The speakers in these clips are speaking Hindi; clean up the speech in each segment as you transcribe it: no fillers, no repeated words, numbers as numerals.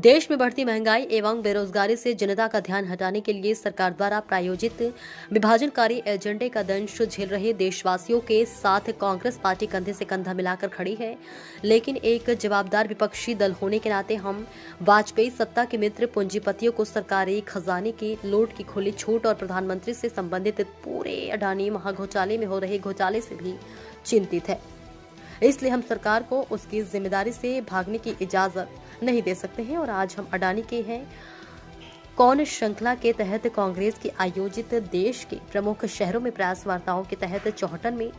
देश में बढ़ती महंगाई एवं बेरोजगारी से जनता का ध्यान हटाने के लिए सरकार द्वारा प्रायोजित विभाजनकारी एजेंडे का दंश झेल रहे देशवासियों के साथ कांग्रेस पार्टी कंधे से कंधा मिलाकर खड़ी है। लेकिन एक जवाबदार विपक्षी दल होने के नाते हम वाजपेयी सत्ता के मित्र पूंजीपतियों को सरकारी खजाने की लूट की खुली छूट और प्रधानमंत्री से संबंधित पूरे अडानी महाघोटाले में हो रहे घोटाले से भी चिंतित है। इसलिए हम सरकार को उसकी जिम्मेदारी से भागने की इजाजत नहीं दे सकते हैं और आज हम अडानी के हैं कौन श्रृंखला के तहत कांग्रेस की आयोजित देश के प्रमुख शहरों में प्रेस वार्ताओं के तहत चौहटन में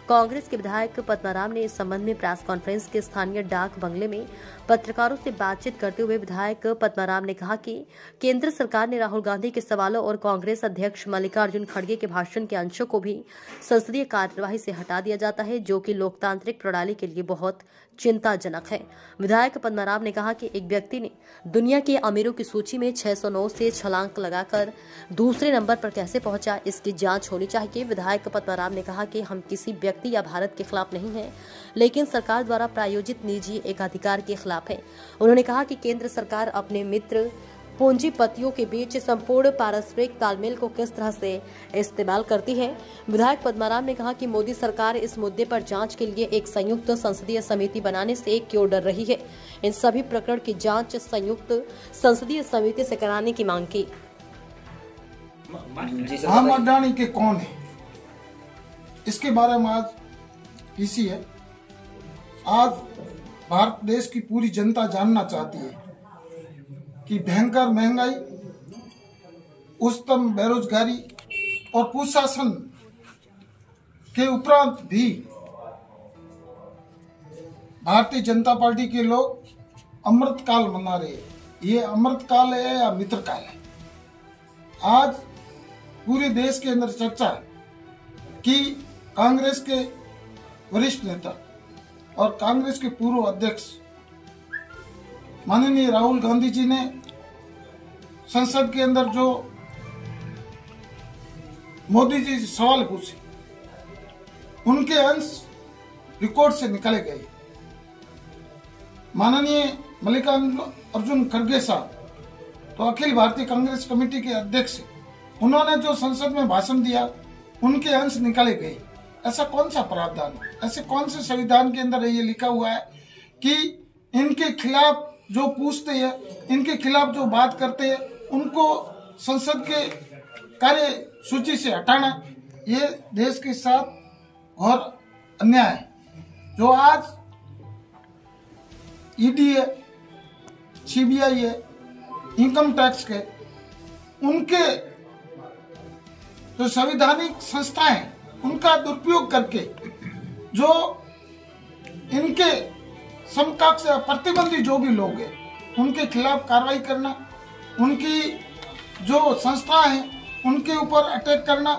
कांग्रेस के विधायक पद्माराम ने इस संबंध में प्रेस कॉन्फ्रेंस के स्थानीय डाक बंगले में पत्रकारों से बातचीत करते हुए विधायक पद्माराम ने कहा कि केंद्र सरकार ने राहुल गांधी के सवालों और कांग्रेस अध्यक्ष मल्लिकार्जुन खड़गे के भाषण के अंशों को भी संसदीय कार्यवाही से हटा दिया जाता है, जो कि लोकतांत्रिक प्रणाली के लिए बहुत चिंताजनक है। विधायक पद्माराम ने कहा कि एक व्यक्ति ने दुनिया के अमीरों की सूची में 609 से छलांग लगाकर दूसरे नंबर पर कैसे पहुंचा, इसकी जांच होनी चाहिए। विधायक पद्माराम ने कहा कि हम किसी व्यक्ति या भारत के खिलाफ नहीं हैं, लेकिन सरकार द्वारा प्रायोजित निजी एकाधिकार के खिलाफ है। उन्होंने कहा कि केंद्र सरकार अपने मित्र पूंजीपतियों के बीच संपूर्ण पारस्परिक तालमेल को किस तरह से इस्तेमाल करती है। विधायक पद्माराम ने कहा कि मोदी सरकार इस मुद्दे पर जांच के लिए एक संयुक्त संसदीय समिति बनाने से क्यों डर रही है। इन सभी प्रकरण की जांच संयुक्त संसदीय समिति से कराने की मांग की। हम अडानी के कौन है, इसके बारे में आज इसी है। आज भारत देश की पूरी जनता जानना चाहती है कि भयंकर महंगाई, उच्चतम बेरोजगारी और कुशासन के उपरांत भी भारतीय जनता पार्टी के लोग अमृतकाल मना रहे हैं। ये अमृतकाल है या मित्रकाल है। आज पूरे देश के अंदर चर्चा है कि कांग्रेस के वरिष्ठ नेता और कांग्रेस के पूर्व अध्यक्ष माननीय राहुल गांधी जी ने संसद के अंदर जो मोदी जी से सवाल पूछे, उनके अंश रिकॉर्ड से निकाले गए। माननीय मल्लिकार्जुन खड़गे साहब तो अखिल भारतीय कांग्रेस कमेटी के अध्यक्ष, उन्होंने जो संसद में भाषण दिया उनके अंश निकाले गए। ऐसा कौन सा प्रावधान है, ऐसे कौन से संविधान के अंदर ये लिखा हुआ है कि इनके खिलाफ जो पूछते हैं, इनके खिलाफ जो बात करते हैं, उनको संसद के कार्य सूची से हटाना, ये देश के साथ और अन्याय है। जो आज ईडी है, सीबीआई है, इनकम टैक्स के, उनके जो संवैधानिक संस्थाएं, उनका दुरुपयोग करके जो इनके समकक्ष प्रतिबंधी जो भी लोग हैं, उनके खिलाफ कार्रवाई करना, उनकी जो संस्था है उनके ऊपर अटैक करना,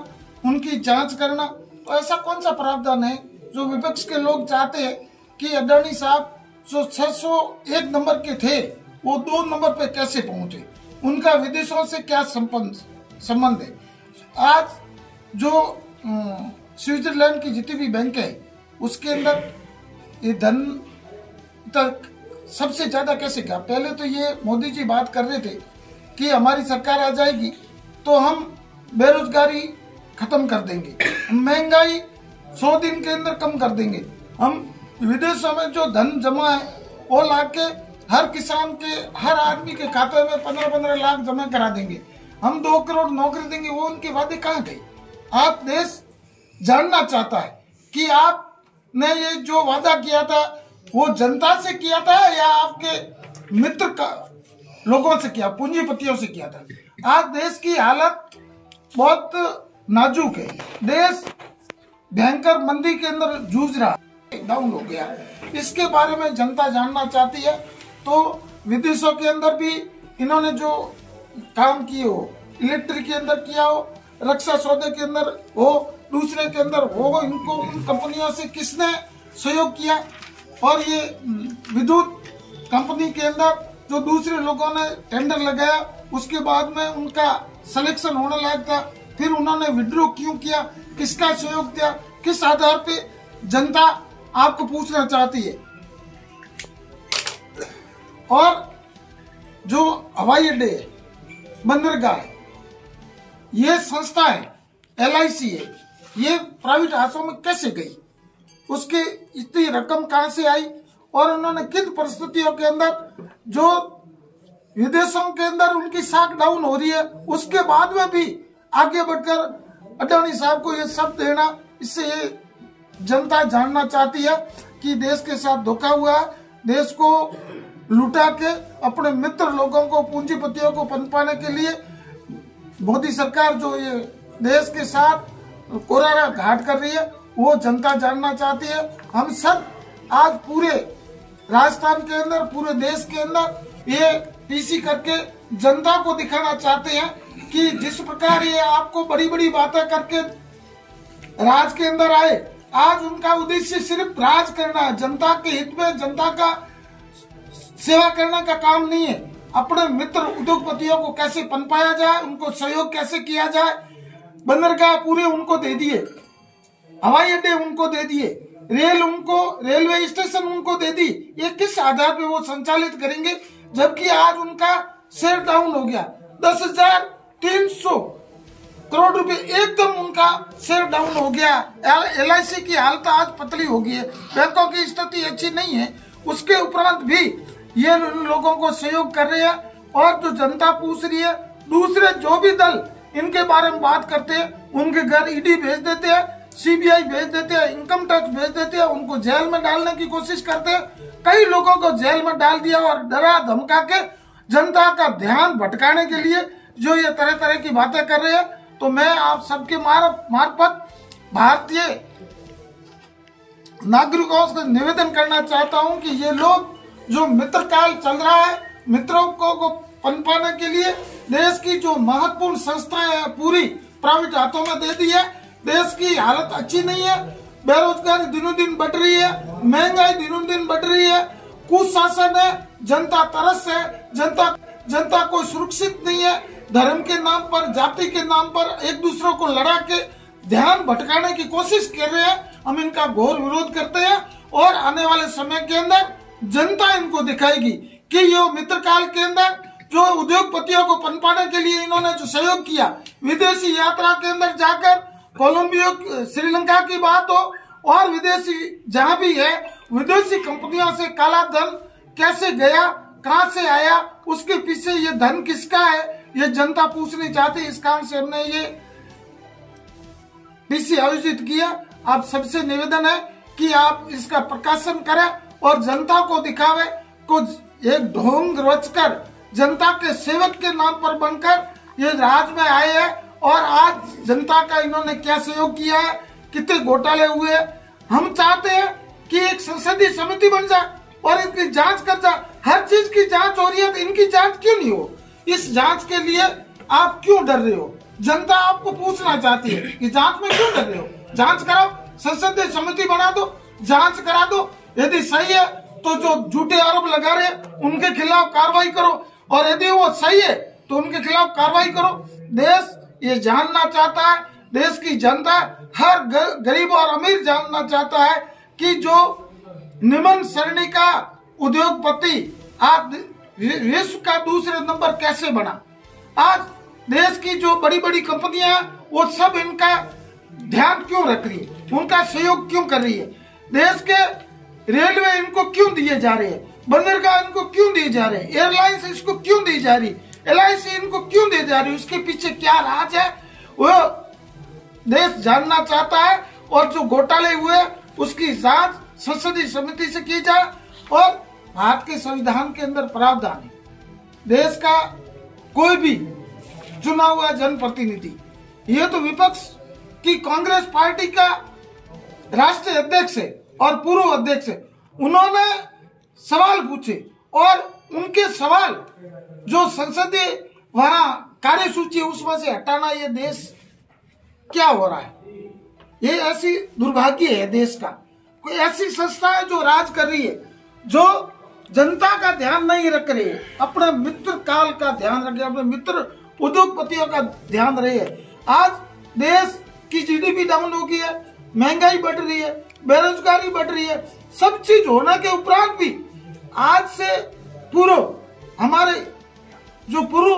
उनकी जांच करना। तो ऐसा कौन सा प्रावधान है जो विपक्ष के लोग चाहते हैं कि अडानी साहब जो 601 नंबर के थे वो 2 नंबर पे कैसे पहुंचे, उनका विदेशों से क्या संबंध है। आज जो स्विट्जरलैंड की जितनी भी बैंक है उसके अंदर ये धन तक सबसे ज्यादा कैसे गया। पहले तो ये मोदी जी बात कर रहे थे कि हमारी सरकार आ जाएगी तो हम बेरोजगारी खत्म कर देंगे, महंगाई 100 दिन के अंदर कम कर देंगे, हम विदेशों में जो धन जमा है वो लाके हर किसान के, हर आदमी के खाते में 15-15 लाख जमा करा देंगे, हम 2 करोड़ नौकरी देंगे। वो उनके वादे कहाँ गए। आज देश जानना चाहता है कि आपने ये जो वादा किया था वो जनता से किया था या आपके मित्र का लोगों से किया, पूंजीपतियों से किया था। आज देश की हालत बहुत नाजुक है, देश भयंकर मंदी के अंदर जूझ रहा है, डाउन हो गया। इसके बारे में जनता जानना चाहती है। तो विदेशों के अंदर भी इन्होंने जो काम किए हो, इलेक्ट्रिक के अंदर किया हो, रक्षा सौदे के अंदर हो, दूसरे के अंदर हो, इनको कंपनियों से किसने सहयोग किया। और ये विद्युत कंपनी के अंदर जो दूसरे लोगों ने टेंडर लगाया, उसके बाद में उनका सिलेक्शन होने लायक था, फिर उन्होंने विड्रॉ क्यों किया, किसका सहयोग दिया, किस आधार पे, जनता आपको पूछना चाहती है। और जो हवाई अड्डे है, बंदरगाह है, ये संस्थाएं, LIC है, ये प्राइवेट हाथों में कैसे गई, उसकी इतनी रकम कहां से आई, और उन्होंने किन परिस्थितियों के अंदर, जो विदेशों के अंदर उनकी साख डाउन हो रही है, उसके बाद में भी आगे बढ़कर अडानी साहब को ये सब देना, इससे ये जनता जानना चाहती है कि देश के साथ धोखा हुआ, देश को लुटा के अपने मित्र लोगों को, पूंजीपतियों को पनपाने के लिए मोदी सरकार जो ये देश के साथ कोरारा घाट कर रही है, वो जनता जानना चाहती है। हम सब आज पूरे राजस्थान के अंदर, पूरे देश के अंदर ये पीसी करके जनता को दिखाना चाहते हैं कि जिस प्रकार ये आपको बड़ी बड़ी बातें करके राज के अंदर आए, आज उनका उद्देश्य सिर्फ राज करना है, जनता के हित में, जनता का सेवा करने का काम नहीं है। अपने मित्र उद्योगपतियों को कैसे पनपाया जाए, उनको सहयोग कैसे किया जाए, बंदरगाह पूरे उनको दे दिए, हवाई अड्डे उनको दे दिए, रेलवे स्टेशन उनको दे दी, ये किस आधार पे वो संचालित करेंगे, जबकि आज उनका शेयर डाउन हो गया, 10,300 करोड़ रुपए एकदम उनका शेयर डाउन हो गया। LIC की हालत आज पतली हो गई है, बैंकों की स्थिति अच्छी नहीं है, उसके उपरांत भी ये उन लोगों को सहयोग कर रहे हैं। और जो जनता पूछ रही है, दूसरे जो भी दल इनके बारे में बात करते हैं, उनके घर ED भेज देते हैं, CBI भेज देते हैं, इनकम टैक्स भेज देते हैं, उनको जेल में डालने की कोशिश करते हैं। कई लोगों को जेल में डाल दिया और डरा धमका के जनता का ध्यान भटकाने के लिए जो ये तरह तरह की बातें कर रहे हैं। तो मैं आप सबके मार्फत भारतीय नागरिकों से निवेदन करना चाहता हूं कि ये लोग जो मित्र काल चल रहा है, मित्रों को पनपाने के लिए देश की जो महत्वपूर्ण संस्थाएं हैं पूरी प्राइवेट हाथों में दे दी है। देश की हालत अच्छी नहीं है, बेरोजगारी दिनों दिन बढ़ रही है, महंगाई दिनों दिन बढ़ रही है, कुशासन है, जनता तरस है, जनता कोई सुरक्षित नहीं है। धर्म के नाम पर, जाति के नाम पर एक दूसरे को लड़ा के ध्यान भटकाने की कोशिश कर रहे हैं। हम इनका घोर विरोध करते हैं और आने वाले समय के अंदर जनता इनको दिखाएगी कि ये मित्र काल के अंदर जो उद्योगपतियों को पनपाने के लिए इन्होंने जो सहयोग किया, विदेशी यात्रा के अंदर जाकर कोलंबिया, श्रीलंका की बात हो और विदेशी जहां भी है, विदेशी कंपनियों से काला धन कैसे गया, कहां से आया, उसके पीछे ये धन किसका है, ये जनता पूछनी चाहती। इस कारण से हमने ये पीसी आयोजित किया। आप सबसे निवेदन है कि आप इसका प्रकाशन करें और जनता को दिखावे को एक ढोंग रचकर जनता के सेवक के नाम पर बनकर ये राज में आए हैं। और आज जनता का इन्होंने क्या सहयोग किया है, कितने घोटाले हुए। हम चाहते हैं कि एक संसदीय समिति बन जाए और इनकी जांच कर जाए। हर चीज की जांच हो रही है तो इनकी जांच क्यों नहीं हो? इस जांच के लिए आप क्यों डर रहे हो? जनता आपको पूछना चाहती है कि जांच में क्यों डर रहे हो? जांच कराओ, संसदीय समिति बना दो, जांच करा दो। यदि सही है तो जो झूठे आरोप लगा रहे उनके खिलाफ कार्रवाई करो, और यदि वो सही है तो उनके खिलाफ कार्रवाई करो। देश ये जानना चाहता है, देश की जनता, हर गरीब और अमीर जानना चाहता है कि जो निम्न श्रेणी का उद्योगपति आज विश्व का दूसरे नंबर कैसे बना। आज देश की जो बड़ी बड़ी कंपनियां हैं वो सब इनका ध्यान क्यों रख रही है, उनका सहयोग क्यों कर रही है। देश के रेलवे इनको क्यों दिए जा रहे हैं, बंदरगाह इनको क्यों दिए जा रहे हैं, एयरलाइंस इसको क्यों दी जा रही, LIC इनको क्यों दी जा रही, उसके पीछे क्या राज है वो देश जानना चाहता है। और जो घोटाले हुए उसकी जांच संसदीय समिति से की जाए। और भारत के संविधान के अंदर प्रावधान है, देश का कोई भी चुना हुआ जनप्रतिनिधि, ये तो विपक्ष की कांग्रेस पार्टी का राष्ट्रीय अध्यक्ष है और पूर्व अध्यक्ष है, उन्होंने सवाल पूछे और उनके सवाल जो संसदीय वहां कार्यसूची है उसमें से हटाना, ये देश क्या हो रहा है? ये ऐसी दुर्भाग्य है देश का। कोई ऐसी संस्था है जो राज कर रही है, जो जनता का ध्यान नहीं रख रही है, अपने मित्र काल का ध्यान रखे, अपने मित्र उद्योगपतियों का ध्यान रहे है। आज देश की GDP डाउन हो गई है, महंगाई बढ़ रही है, बेरोजगारी बढ़ रही है, सब चीज होने के उपरांत भी आज से पूर्व हमारे जो पूर्व